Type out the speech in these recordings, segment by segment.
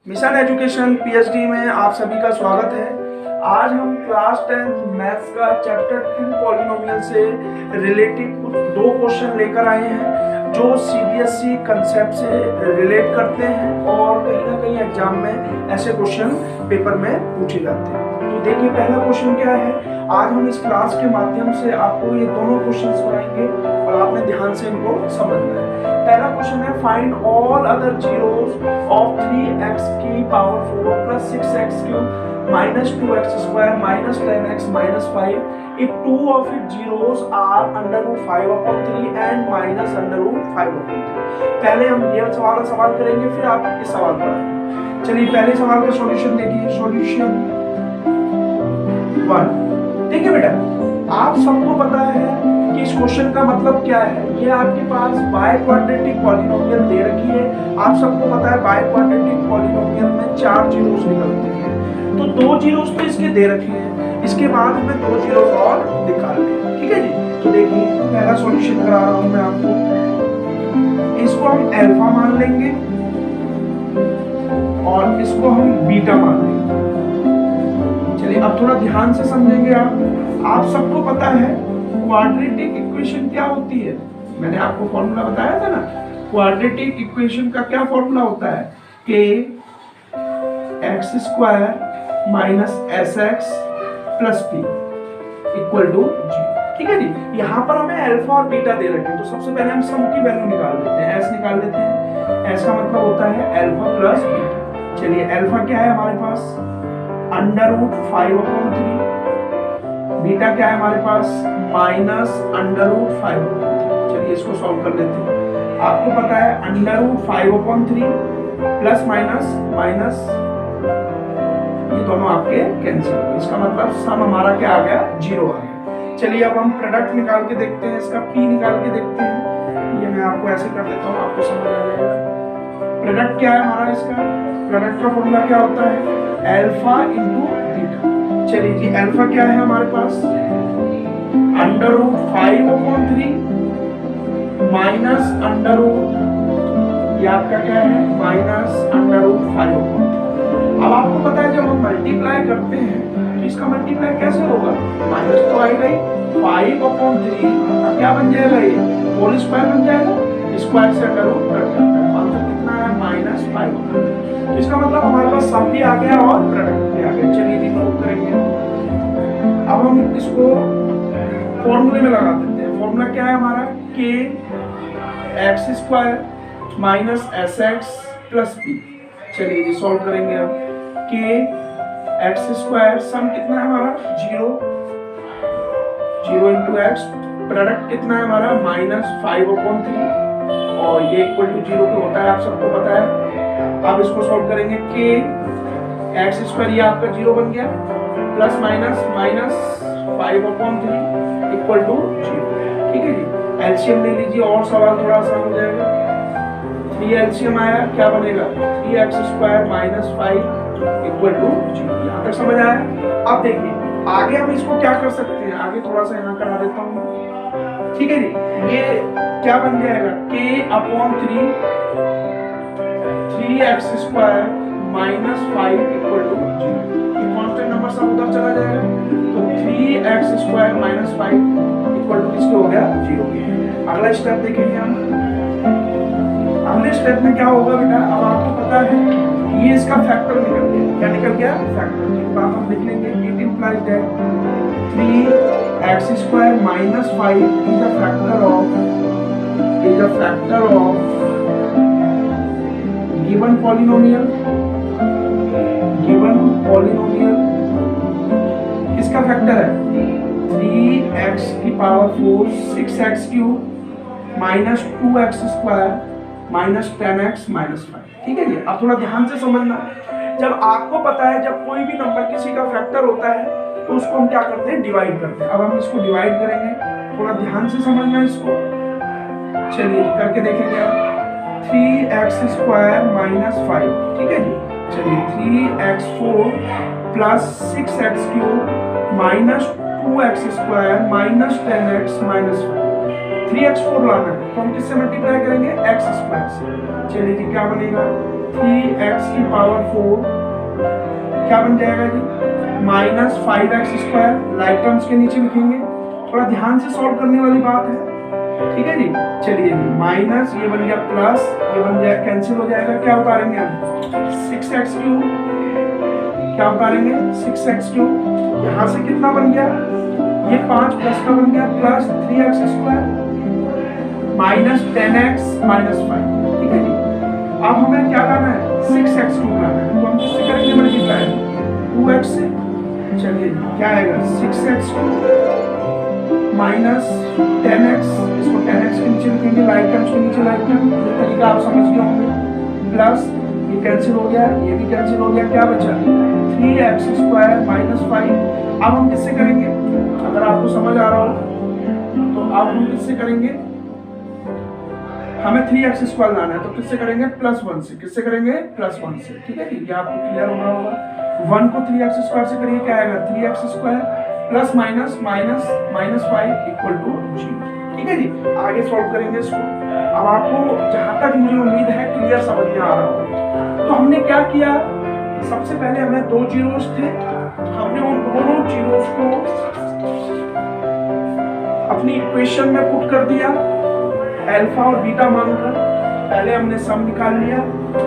Mission education PhD में आप सभी का स्वागत है। आज हम क्लास 10 मैथ्स का चैप्टर 2 पॉलिनोमियल से रिलेटेड कुछ दो क्वेश्चन लेकर आए हैं जो सीबीएसई कंसेप्ट से रिलेट करते हैं और कहीं ना कहीं एग्जाम में ऐसे क्वेश्चन पेपर में पूछे जाते हैं। तो देखिए पहला क्वेश्चन क्या है। आज हम इस क्लास के माध्यम से आपको ये दोनों क्वेश्चंस कराएंगे और आपने ध्यान से इनको समझना है। पहला क्वेश्चन है find all other zeros of 3x की power 4 plus 6x cube minus 2x square minus 10x minus 5 if two of its zeros are under root 5 upon 3 and minus under root 5 upon 3। पहले हम ये सवाल करेंगे फिर आप इस सवाल पर चलिए पहले सवाल का सॉल्यूशन देखिए। सॉल्यूशन 1 देखिए बेटा, आप सबको पता है कि इस क्वेश्चन का मतलब क्या है। ये आपके पास बाय क्वाड्रेटिक पॉलिनोमियल दे रखी है। आप सबको पता है बाय क्वाड्रेटिक पॉलिनोमियल में 4 जीरोस निकलते हैं, तो 2 जीरोस तो इसके दे रखे हैं, इसके बाद हमें 2 जीरोस और निकालने हैं। ठीक है जी। तो देखिए पहला सॉल्यूशन करा रहा हूं मैं आपको। इसको हम अल्फा मान लेंगे और इसको हम बीटा मान लेंगे। चलिए अब थोड़ा ध्यान से समझेंगे आप सबको पता है क्वाड्रेटिक इक्वेशन क्या होती है। मैंने आपको फॉर्मूला बताया था ना। क्वाड्रेटिक इक्वेशन का क्या फॉर्मूला होता है कि x square minus S x plus P equal to जी। ठीक है जी। यहाँ पर हमें अल्फा और बीटा दे रखे हैं, तो सबसे पहले हम सम की वैल्यू निकाल लेते हैं। एस निकाल लेते हैं। एस का मतलब होता है अल्फा प्लस बीटा। चलिए अल्फा क्या है हमारे पास अंडर रूट 5/3। बीटा क्या है हमारे पास माइनस अंडर रूट 5/3। चलिए इसको सॉल्व कर लेते हैं। आपको पता है under root 5/3 plus minus minus ये दोनों आपके कैंसिल हो गए। इसका मतलब सम हमारा क्या आ गया 0 आ गया। चलिए अब हम प्रोडक्ट निकाल के देखते हैं, इसका पी निकाल के देखते हैं। ये मैं आपको ऐसे कर देता हूँ, आपको समझ आ जाएगा। प्रोडक्ट क्या है हमारा, इसका प्रोडक्ट का फॉर्मूला क्या होता है अल्फा इंटू बीटा। चलिए जी अल्फा क्या है हमारे पास under root 5/3 minus under root ये आपका क्या है माइनस अंडर रूट 5/3। अब आपको पता है जब हम मल्टीप्लाई करते हैं तो इसका मल्टीप्लाई कैसे होगा, माइनस तो आएगा ही 5/3 क्या बन जाएगा ये होल स्क्वायर बन जाएगा। स्क्वायर से अंडर रूट कट जाता है, आंसर कितना है माइनस 5/3। तो इसका मतलब हमारे पास सम भी आ गया और प्रोडक्ट भी आ गया। चलिए जी नोट करेंगे। अब हम इसको फॉर्मूले में लगा देते हैं। फॉर्मूला क्या है हमारा के x square minus S x plus P. चलिए जी सॉल्व करेंगे अब। के एक्स स्क्वायर सम कितना है हमारा 0 इंटू एक्स, प्रोडक्ट कितना है हमारा माइनस 5/3 और ये इक्वल टू 0 पे होता है, आप सबको पता है। अब इसको सॉल्व करेंगे के एक्स स्क्वायर ये आपका 0 बन गया plus minus minus 5/3 equal to 0। ठीक है जी। एलसीएम ले लीजिए और सवाल थोड़ा आसान हो जाएगा। 3 एलसीएम आया क्या बनेगा 3x square minus 5 equal to 0। यहाँ तक समझ आया। अब देखिए आगे हम इसको क्या कर सकते हैं, आगे थोड़ा सा यहाँ करा देता हूँ। ठीक है जी। ये क्या बन जाएगा k/3 3x square minus 5 equal to 0। ये कांस्टेंट नंबर सब उधर चला जाएगा, तो 3x square minus 5 equal to किसके हो गया 0 के। अगला स्टेप देखेंगे हम। अगले स्टेप में क्या होगा बेटा, अब आपको पता है ये इसका फैक्टर निकल गया। क्या निकल गया फैक्टर। एक बात हम लिख लेंगे it implies that 3x square minus 5 is a factor of given polynomial किसका फैक्टर है 3x की power 4 6x cube minus 2x square minus 10x minus 5। ठीक है जी। अब थोड़ा ध्यान से समझना। जब आपको पता है जब कोई भी नंबर किसी का फैक्टर होता है तो उसको हम क्या करते हैं डिवाइड करते हैं। अब हम इसको डिवाइड करेंगे, थोड़ा ध्यान से समझना इसको। चलिए करके देखेंगे अब 3x स्क्वायर माइनस 5। ठीक है जी। चलिए 3x4 plus 6x cube minus 2x square minus 10x minus 5। 3x4 लाना है तो हम किससे मल्टीप्लाई करेंगे x स्क्वायर से। चलिए जी क्या बनेगा 3x की पावर 4 क्या बन जाएगा जी, माइनस 5x²। लाइक टर्म्स के नीचे लिखेंगे, थोड़ा ध्यान से सॉल्व करने वाली बात है, ठीक है जी। चलिए जी, माइनस ये बन गया प्लस, ये बन गया कैंसिल हो जाएगा, क्या उतारेंगे हम 6x3, क्या उतारेंगे 6x3। यहाँ से कितना बन गया, ये 5 प्लस का बन गया plus 3x² minus 10x minus 5, ठीक है जी। अब हमें क्या लाना है, 6x3 लाना है, तो हम किससे करेंगे मल्टीप्लाई, 2x से। चलिए क्या आएगा 6x3 माइनस 10x, इसको 10x के नीचे लिखेंगे, लाइक टर्म्स के नीचे लाइक टर्म, ये तरीका आप समझ गए होंगे। प्लस ये कैंसिल हो गया, ये भी कैंसिल हो गया, क्या बचा 3x² माइनस 5। अब हम किससे करेंगे, अगर आपको समझ आ रहा हो तो अब हम किससे करेंगे, हमें 3x² लाना है तो किससे करेंगे, +1 से। किससे करेंगे, +1 से, ठीक है जी। ये आपको क्लियर हो रहा होगा। 1 को 3x² से करिए, क्या आएगा 3x² plus minus minus minus 5 equal to 0, ठीक है जी। आगे सॉल्व करेंगे इसको। अब आपको जहां तक मुझे उम्मीद है क्लियर समझ में आ रहा होगा। तो हमने क्या किया, सबसे पहले हमें 2 जीरोस थे, हमने उन दोनों जीरोस को अपनी इक्वेशन में पुट कर दिया, अल्फा और बीटा मानकर। पहले हमने सम निकाल लिया,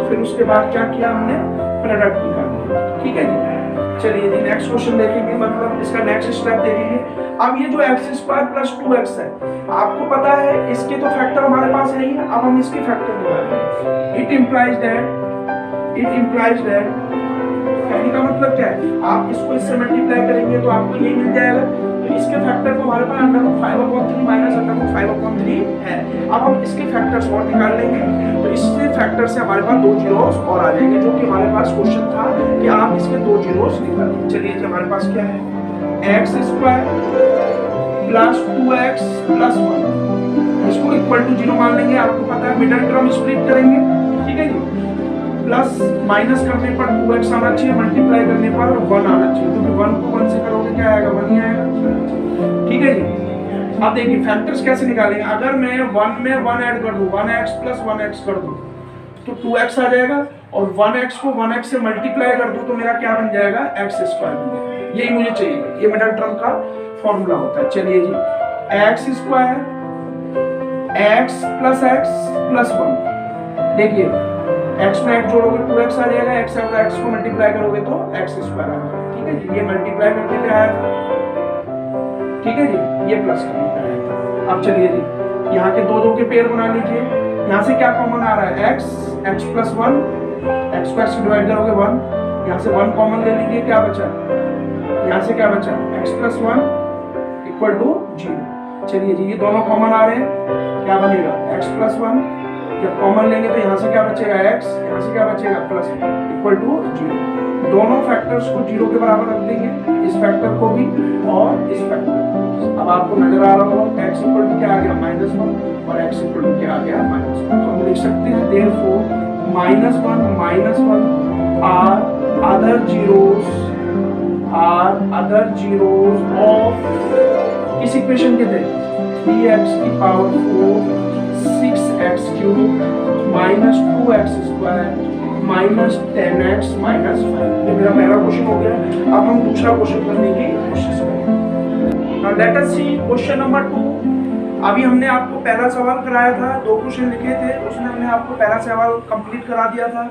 फिर उसके बाद क्या किया, हमने प्रोडक्ट निकाल लिया, ठीक है जी। चलिए जी नेक्स्ट क्वेश्चन देखेंगे, मतलब इसका नेक्स्ट स्टेप देखेंगे। अब ये जो x² प्लस 2x है, आपको पता है इसके तो फैक्टर हमारे पास है ही है, अब हम इसके फैक्टर निकालेंगे। इट इम्प्लाइज दैट, कहने का मतलब क्या है, आप इसको इससे मल्टीप्लाई करेंगे तो आपको ये मिल जाएगा। तो इसके फैक्टर को हमारे पास √5/3 माइनस √5/3 है। अब हम इसके फैक्टर्स और निकाल लेंगे, तो इसके फैक्टर से हमारे पास 2 जीरोस और आ जाएंगे, जो कि हमारे पास क्वेश्चन था कि आप इसके 2 जीरोस निकालिए। चलिए जी हमारे पास क्या है, x² प्लस 2x प्लस 1, इसको इक्वल टू 0 मान लेंगे। आपको पता है मिडिल टर्म स्प्लिट करेंगे, ठीक है जी। प्लस माइनस करने पर 2x आना चाहिए, मल्टीप्लाई करने पर 1 आना चाहिए, क्योंकि 1 को 1 से करोगे क्या आएगा, 1 ही आएगा, ठीक है जी। अब देखिए फैक्टर्स कैसे निकालेंगे। अगर मैं 1 में 1 ऐड कर दूं, 1x प्लस 1x कर दूं तो 2x आ जाएगा, और 1x को 1x से मल्टीप्लाई कर दूं तो मेरा क्या बन जाएगा, x²। यही मुझे चाहिए, ये मिडिल टर्म का फॉर्मूला होता है। चलिए जी x² x plus x plus 1, देखिए x में x जोड़ोगे 2x आ जाएगा, x और x को मल्टीप्लाई करोगे तो x² आ जाएगा, ठीक है जी। ये मल्टीप्लाई करने पे आया था, ठीक है जी, ये प्लस करने पे आया था। अब चलिए जी यहाँ के 2 के पेयर बना लीजिए। यहाँ से क्या कॉमन आ रहा है, x प्लस 1, x² से डिवाइड करोगे 1, यहाँ से 1 कॉमन ले लीजिए, क्या बचा, यहाँ से क्या बचा, x प्लस 1 इक्वल टू 0। चलिए जी ये दोनों कॉमन आ रहे हैं, क्या बनेगा x प्लस 1, जब कॉमन लेंगे तो यहाँ से क्या बचेगा x, यहाँ से क्या बचेगा प्लस इक्वल टू 0। दोनों फैक्टर्स को 0 के बराबर रख देंगे, इस फैक्टर को भी और इस फैक्टर को। अब आपको नजर आ रहा होगा x इक्वल टू क्या आ गया -1 और x इक्वल टू क्या आ गया -1। तो हम लिख सकते हैं therefore -1 are other zeros of किस इक्वेशन के थे, 3x की power 4 6x³ minus 2x² minus 10x minus 5। ये मेरा पहला क्वेश्चन हो गया। अब हम दूसरा क्वेश्चन करने की कोशिश करेंगे। नाउ लेट अस सी क्वेश्चन नंबर 2। अभी हमने आपको पहला सवाल कराया था, 2 क्वेश्चन लिखे थे, उसमें हमने आपको पहला सवाल कंप्लीट करा दिया था।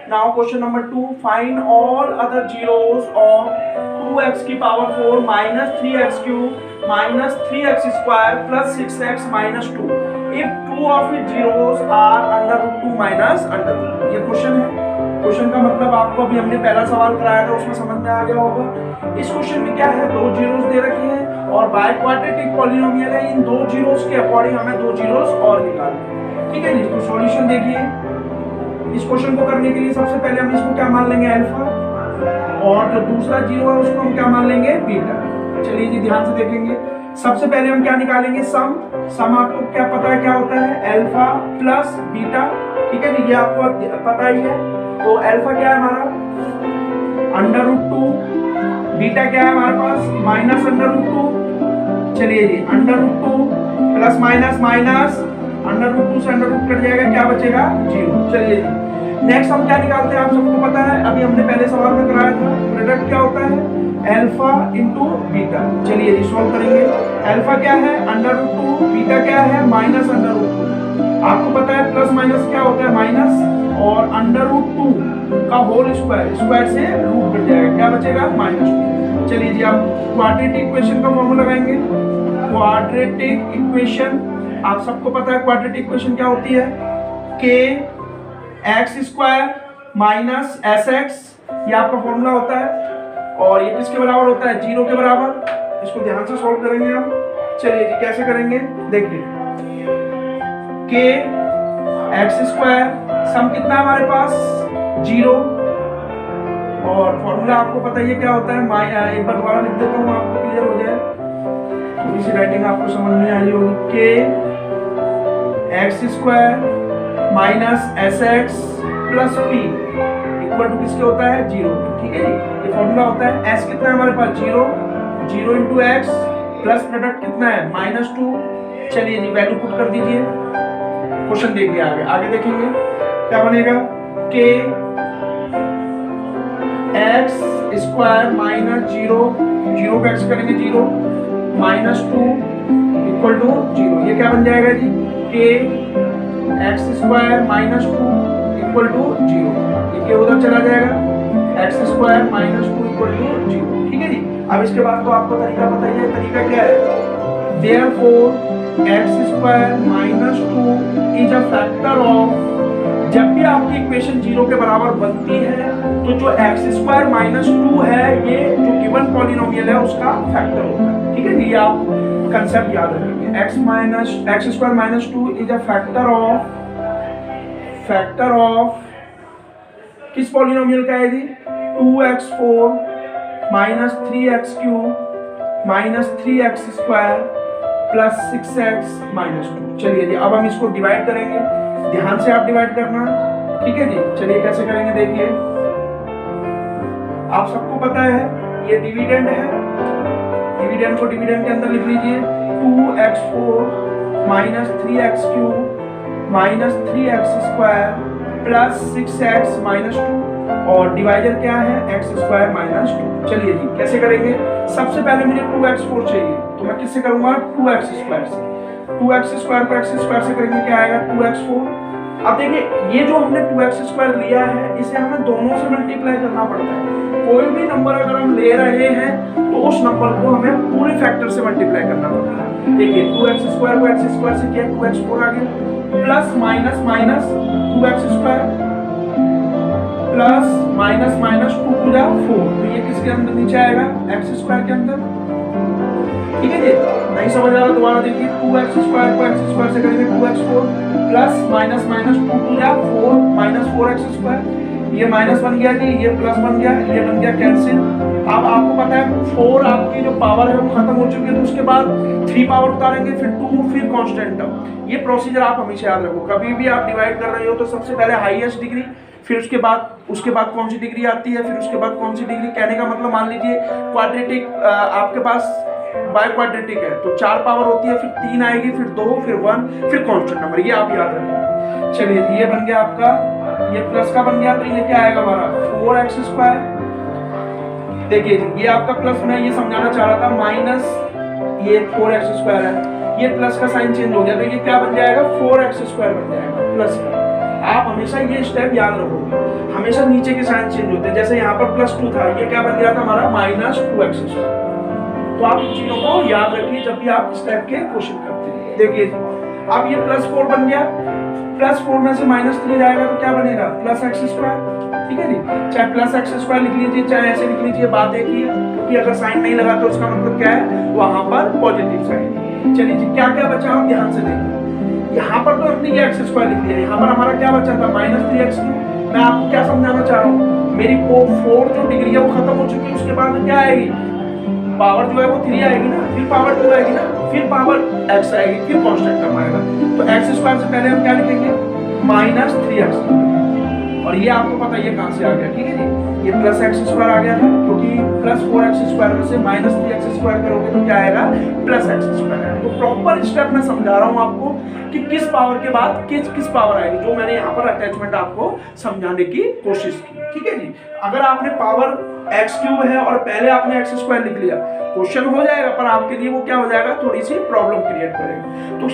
Now question number 2, find all other zeros of 2x की power 4 minus 3x³ minus 3x² plus 6x minus 2 if 2 of its zeros are √2 minus √2। ये क्वेश्चन है। क्वेश्चन का मतलब आपको अभी हमने पहला सवाल कराया था, उसमें समझ में आ गया होगा। इस क्वेश्चन में क्या है, 2 जीरोस दे रखे हैं और बाय क्वाड्रेटिक पॉलिनोमियल है। इन 2 जीरोस के अकॉर्डिंग हमें 2 जीरोस और निकालने हैं, ठीक है जी। तो सॉल्यूशन देखिए, इस क्वेश्चन को करने के लिए सबसे पहले हम इसको क्या मान लेंगे, अल्फा, और जो दूसरा जीरो है उसको हम क्या मान लेंगे, बीटा। चलिए जी ध्यान से देखेंगे। सबसे पहले हम क्या निकालेंगे, सम। सम आपको क्या पता है क्या होता है, अल्फा प्लस बीटा, ठीक है जी, ये आपको पता ही है। तो अल्फा क्या है हमारा √2, बीटा क्या है हमारे पास माइनस √2। चलिए जी √2 प्लस माइनस माइनस √2 से √2 कट जाएगा, क्या बचेगा 0। चलिए जी नेक्स्ट हम क्या निकालते हैं आप सबको पता है, अभी हमने पहले सवाल में कराया था, प्रोडक्ट क्या होता है अल्फा इंटू बीटा। चलिए ये सॉल्व करेंगे। अल्फा क्या है √2, बीटा क्या है -√2। आपको पता है प्लस माइनस क्या होता है माइनस, और √2 का होल स्क्वायर, स्क्वायर से रूट कट जाएगा, क्या बचेगा -2। चलिए जी आप क्वाड्रेटिक इक्वेशन का फॉर्मूला लगाएंगे। क्वाड्रेटिक इक्वेशन आप सबको पता है, क्वाड्रेटिक इक्वेशन क्या होती है के x square minus S x, ये आपका फॉर्मूला होता है, और ये किसके बराबर होता है 0 के बराबर। इसको ध्यान से सॉल्व करेंगे हम। चलिए जी कैसे करेंगे देखिए, के एक्स स्क्वायर सम कितना है हमारे पास 0, और फॉर्मूला आपको पता ही है क्या होता है, एक बार दोबारा लिख देता हूँ आपको क्लियर हो जाए, थोड़ी सी राइटिंग आपको समझ में आई होगी। K x square minus S x plus P equal to किसके होता है 0, ठीक है जी। ये फॉर्मूला होता है, एस कितना है हमारे पास 0, 0 इंटू एक्स प्लस प्रोडक्ट कितना है -2। चलिए जी वैल्यू पुट कर दीजिए, क्वेश्चन देखिए आगे, आगे देखेंगे क्या बनेगा, के एक्स स्क्वायर माइनस 0, 0 का एक्स करेंगे 0 -2 इक्वल टू 0। ये क्या बन जाएगा जी, के एक्स स्क्वायर -2 इक्वल टू 0। ये के उधर चला जाएगा, एक्स स्क्वायर -2 इक्वल टू 0, ठीक है जी। अब इसके बाद तो आपको तरीका पता ही है, तरीका क्या है, therefore x square -2 is a factor of, जब भी आपकी इक्वेशन 0 के बराबर बनती है तो जो एक्स स्क्वायर -2 है ये जो गिवन पॉलिनोमियल है उसका फैक्टर होता है, ठीक है जी। आप कंसेप्ट याद रखेंगे, x square -2 is a factor of किस पॉलिनोमियल का है जी, 2x4 -3x³ -3x² plus 6x -2। चलिए जी अब हम इसको डिवाइड करेंगे, ध्यान से आप डिवाइड करना, ठीक है जी। चलिए कैसे करेंगे देखिए, आप सबको पता है ये डिविडेंड है, डिविडेंड को डिविडेंड के अंदर लिख लीजिए, 2x4 -3x³ -3x² plus 6x -2, और डिवाइजर क्या है x² -2। चलिए जी कैसे करेंगे, सबसे पहले मुझे 2x4 चाहिए, तो मैं किससे करूंगा 2x² से, 2x² को x² से करेंगे क्या आएगा 2x4। अब देखिए ये जो हमने 2x² लिया है इसे हमें दोनों से मल्टीप्लाई करना पड़ता है। कोई भी नंबर अगर हम ले रहे हैं तो उस नंबर को हमें पूरे फैक्टर से मल्टीप्लाई करना पड़ता है। देखिए 2x² को x² से किया 2x4 आ गया, plus minus minus 2x² plus minus minus 2 to the 4, तो ये किसके अंदर नीचे आएगा x² के अंदर, ठीक है जी। नहीं समझ आ रहा दोबारा देखिए, 2x² को x² से करेंगे 2x4 plus minus minus 2 to the 4 -4x², ये माइनस बन गया जी, ये प्लस बन गया, ये बन गया कैंसिल। अब आपको पता है 4 आपकी जो पावर है वो खत्म हो चुकी है, तो उसके बाद 3 पावर उतारेंगे, फिर 2, फिर कांस्टेंट टर्म। ये प्रोसीजर आप हमेशा याद रखो, कभी भी आप डिवाइड कर रहे हो तो सबसे पहले हाईएस्ट डिग्री, फिर उसके बाद कौन सी डिग्री आती है, फिर उसके बाद कौन सी डिग्री। कहने का मतलब मान लीजिए क्वाड्रेटिक आपके पास बाय क्वाड्रेटिक है तो 4 पावर होती है, फिर 3 आएगी, फिर 2, फिर 1, फिर कांस्टेंट नंबर, ये आप याद रखें। चलिए ये बन गया आपका, ये प्लस का बन गया, तो ये क्या आएगा हमारा 4x²। देखिए ये आपका प्लस, मैं ये समझाना चाह रहा था, माइनस ये 4x² है, ये प्लस का साइन चेंज हो गया तो ये क्या बन जाएगा 4x² बन जाएगा प्लस का। आप हमेशा ये स्टेप याद रखोगे, हमेशा नीचे के साइन चेंज होते हैं, जैसे यहाँ पर +2 था, ये क्या बन गया था हमारा -2x²। तो आप इन चीजों को याद रखिए जब भी आप इस टाइप के क्वेश्चन करते हैं। देखिए अब ये +4 बन गया, +4 में से -3 जाएगा तो क्या बनेगा +x², ठीक है जी। चाहे +x² लिख लीजिए चाहे ऐसे लिख लीजिए, बात एक ही है, क्योंकि अगर साइन नहीं लगा तो उसका मतलब क्या है वहां पर पॉजिटिव साइन। चलिए जी क्या क्या बचा आप ध्यान से देखिए, यहाँ पर तो हमने ये x² लिख लिया, यहाँ पर हमारा क्या बचा था -3x²। मैं आपको क्या समझाना चाह रहा हूँ, मेरी 4 जो डिग्री है वो खत्म हो चुकी है, उसके बाद में क्या आएगी पावर जो है वो 3 आएगी ना, फिर पावर 2 आएगी ना, फिर पावर x आएगी, फिर कांस्टेंट टर्म आएगा। तो x² से पहले हम क्या लिखेंगे -3x, और ये आपको पता है ये कहां से आ गया, ठीक है जी, ये ये प्लस एक्स स्क्वायर आ गया था, क्योंकि प्लस 4x स्क्वायर में से माइनस 3x स्क्वायर करोगे तो क्या आएगा, प्लस एक्स स्क्वायर आएगा। तो प्रॉपर स्टेप मैं समझा रहा हूँ आपको कि किस पावर के बाद किस पावर आएगी, जो मैंने यहाँ पर अटैचमेंट आपको समझाने की कोशिश की। ठीक है जी, अगर आपने पावर एक्स क्यूब है और पहले आपने एक्स स्क्वायर लिख लिया, क्वेश्चन हो जाएगा, पर आपके लिए वो क्या हो जाएगा, थोड़ी सी प्रॉब्लम क्रिएट करेगा। तो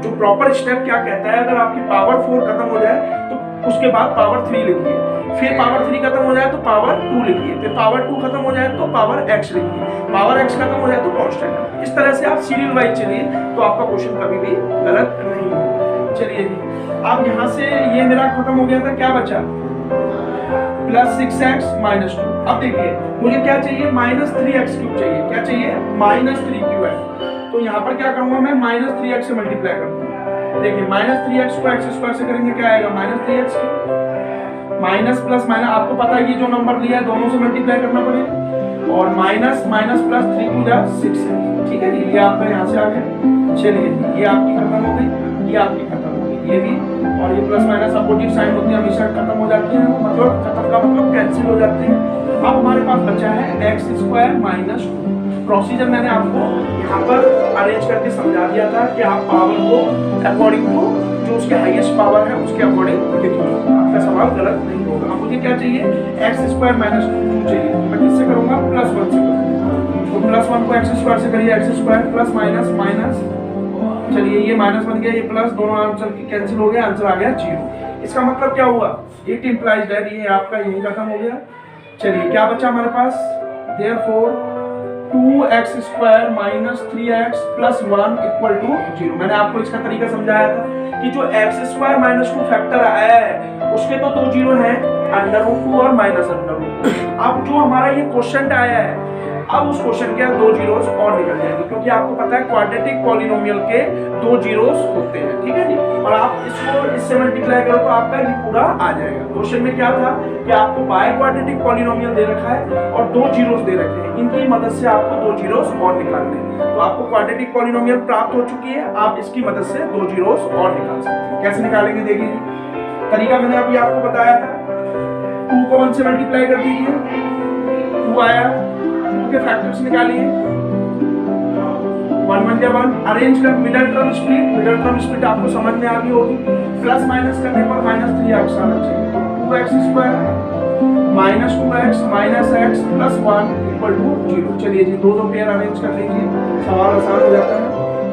जो प्रॉपर स्टेप क्या कहता है, अगर आपकी पावर 4 खत्म हो जाए तो उसके बाद पावर 3 लिखिए, फिर पावर 3 खत्म हो जाए तो पावर 2 लिखिए, फिर पावर 2 खत्म हो जाए तो पावर x लिखिए, पावर x खत्म हो जाए तो कांस्टेंट। इस तरह से आप सीरियल वाइज चलिए तो आपका क्वेश्चन कभी भी गलत नहीं होगा। चलिए जी, अब यहाँ से ये मेरा खत्म हो गया था, क्या बचा, प्लस 6x माइनस 2। अब देखिए मुझे क्या चाहिए, माइनस 3x क्यूब चाहिए, क्या चाहिए, माइनस 3 क्यूब है। तो यहाँ पर क्या करूंगा मैं, माइनस 3x से मल्टीप्लाई करूंगा। देखिए माइनस 3x को x स्क्वायर से करेंगे क्या आएगा, minus 3x cube, minus plus minus, आपको पता है ये जो नंबर लिया है दोनों से मल्टीप्लाई करना पड़ेगा, और माइनस माइनस प्लस 3 टू जा 6 है। ठीक है जी, ये आपका यहाँ से आ गया। चलिए ये आपकी खत्म हो गई, ये आपकी खत्म हो गई, ये भी, और ये प्लस माइनस अपोजिट साइन होती है, हमेशा खत्म हो जाती है, मतलब खत्म का मतलब कैंसिल हो जाते हैं। अब हमारे पास बचा है एक्स स्क्वायर माइनस 2। प्रोसीजर मैंने आपको यहाँ पर अरेंज करके समझा दिया था कि आप पावर को अकॉर्डिंग टू जो उसके हाईएस्ट पावर है उसके अकॉर्डिंग लिखिए, आपका सवाल गलत नहीं होगा। अब मुझे क्या चाहिए, एक्स स्क्वायर माइनस 2 चाहिए, मैं किससे करूंगा, प्लस 1 से करूंगा। तो प्लस 1 को एक्स स्क्वायर से करिए, x square plus minus minus, चलिए ये माइनस बन गया, ये प्लस, दोनों आंसर कैंसिल हो गया, आंसर आ गया 0। इसका मतलब क्या हुआ, इट इंप्लाइज दैट ये आपका यही खत्म हो गया। चलिए क्या बचा हमारे पास, therefore 2x square minus 3x plus 1 equal to 0। मैंने आपको इसका तरीका समझाया था कि जो x स्क्वायर माइनस 2 फैक्टर आया है उसके तो 2 जीरो हैं, अंडर रूट 2 और माइनस अंडर रूट 2। अब जो हमारा ये क्वेश्चन आया है, अब उस क्वेश्चन के 2 जीरोस और निकल जाएंगे, क्योंकि आपको पता है क्वाड्रेटिक पॉलिनोमियल के 2 जीरोस होते हैं। ठीक है जी, और आप इसको इससे मल्टीप्लाई करो तो आपका ये पूरा आ जाएगा। क्वेश्चन में क्या था कि आपको बाय क्वाड्रेटिक पॉलिनोमियल दे रखा है और 2 जीरोस दे रखे हैं, इनकी मदद से आपको 2 जीरोस और निकालने हैं। तो आपको क्वाड्रेटिक पॉलिनोमियल प्राप्त हो चुकी है, आप इसकी मदद से 2 जीरोस और निकाल सकते हैं। कैसे निकालेंगे देखिए, तरीका मैंने अभी आपको बताया था, 2 को 1 से मल्टीप्लाई कर दीजिए, 2 आया, के फैक्टर्स निकालिए, 1 1 1, अरेंज कर मिडिल टर्म स्प्लिट आपको समझ में आ गई होगी। प्लस माइनस करने पर माइनस 3x आना चाहिए, तो 2x square minus 2x minus x plus 1 equal to 0। चलिए जी, दो पेयर अरेंज कर लीजिए, सवाल आसान हो जाता है।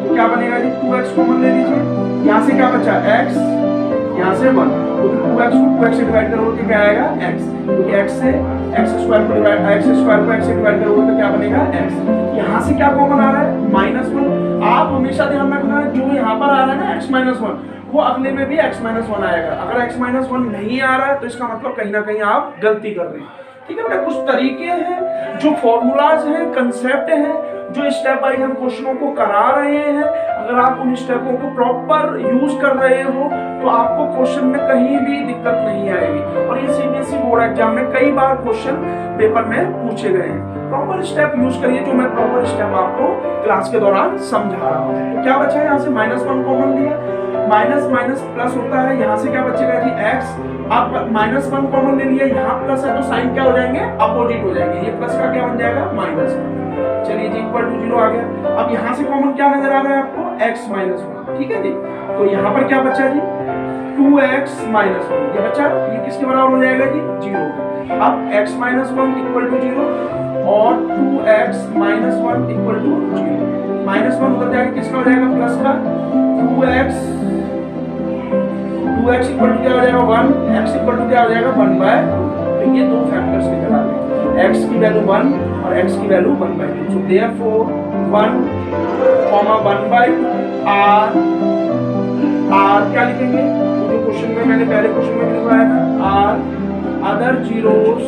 तो क्या बनेगा जी, 2x कॉमन ले लीजिए, यहाँ से क्या बचा x, यहाँ से 1, तो 2x को 2x से डिवाइड करोगे तो क्या आएगा x, क्योंकि x से x स्क्वायर को डिवाइड, x स्क्वायर को x से डिवाइड करोगे तो क्या बनेगा x। यहाँ से क्या कॉमन आ रहा है, -1। आप हमेशा ध्यान रखना जो यहाँ पर आ रहा है ना x-1, वो अगले में भी x-1 आएगा। अगर x-1 नहीं आ रहा है तो इसका मतलब कहीं ना कहीं आप गलती कर रहे हैं। ठीक है बेटा, कुछ तरीके हैं, जो फॉर्मूलाज हैं, कंसेप्ट हैं, जो स्टेप बाय हम क्वेश्चनों को करा रहे हैं। अगर आप उन स्टेपों को प्रॉपर यूज कर रहे हो तो आपको क्वेश्चन में कहीं भी दिक्कत नहीं आएगी। और ये सीबीएसई बोर्ड एग्जाम में कई बार क्वेश्चन पेपर में पूछे गए हैं। प्रॉपर स्टेप यूज करिए, जो मैं प्रॉपर स्टेप आपको क्लास के दौरान समझा रहा हूँ। तो क्या बचा है, यहाँ से -1 कॉमन लिया, माइनस माइनस प्लस होता है, यहाँ से क्या बचेगा जी x। आप -1 कॉमन ले लिया, यहाँ प्लस है तो साइन क्या हो जाएंगे, अपोजिट हो जाएंगे, ये प्लस का क्या बन जाएगा, माइनस। चलिए जी, इक्वल टू 0 आ गया। अब यहाँ से कॉमन क्या नजर आ रहा है आपको, x-1। ठीक है जी, तो यहाँ पर क्या बचा जी, 2x-1, ये बचा, ये किसके बराबर हो जाएगा जी, 0। अब x-1 इक्वल टू 0 और 2x-1 इक्वल टू 0। -1 उधर जाके किसका हो जाएगा, प्लस का, 2x इक्वल टू क्या हो जाएगा 1, x इक्वल टू क्या हो जाएगा 1/2। तो ये दो फैक्टर्स निकल आ गए, x की वैल्यू 1 और x की वैल्यू 1/2। सो देयरफॉर 1, 1/2 r क्या लिखेंगे, जो क्वेश्चन में मैंने पहले क्वेश्चन में लिखवाया था, r अदर जीरोस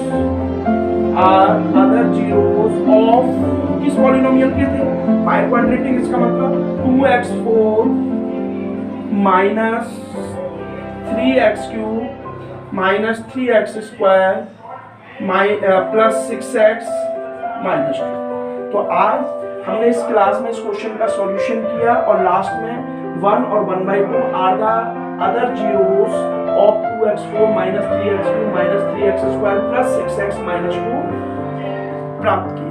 ऑफ किस पॉलिनोमियल के थे, बाय क्वाड्रेटिक। इसका मतलब 2x4 minus 3x³ minus 3x square plus 6x minus 2। तो आज हमने इस क्लास में इस क्वेश्चन का सॉल्यूशन किया और लास्ट में 1 और 1/2 are the other zeros of 2x4 minus 3x2 minus 3x square plus 6x minus 2 प्राप्त किया।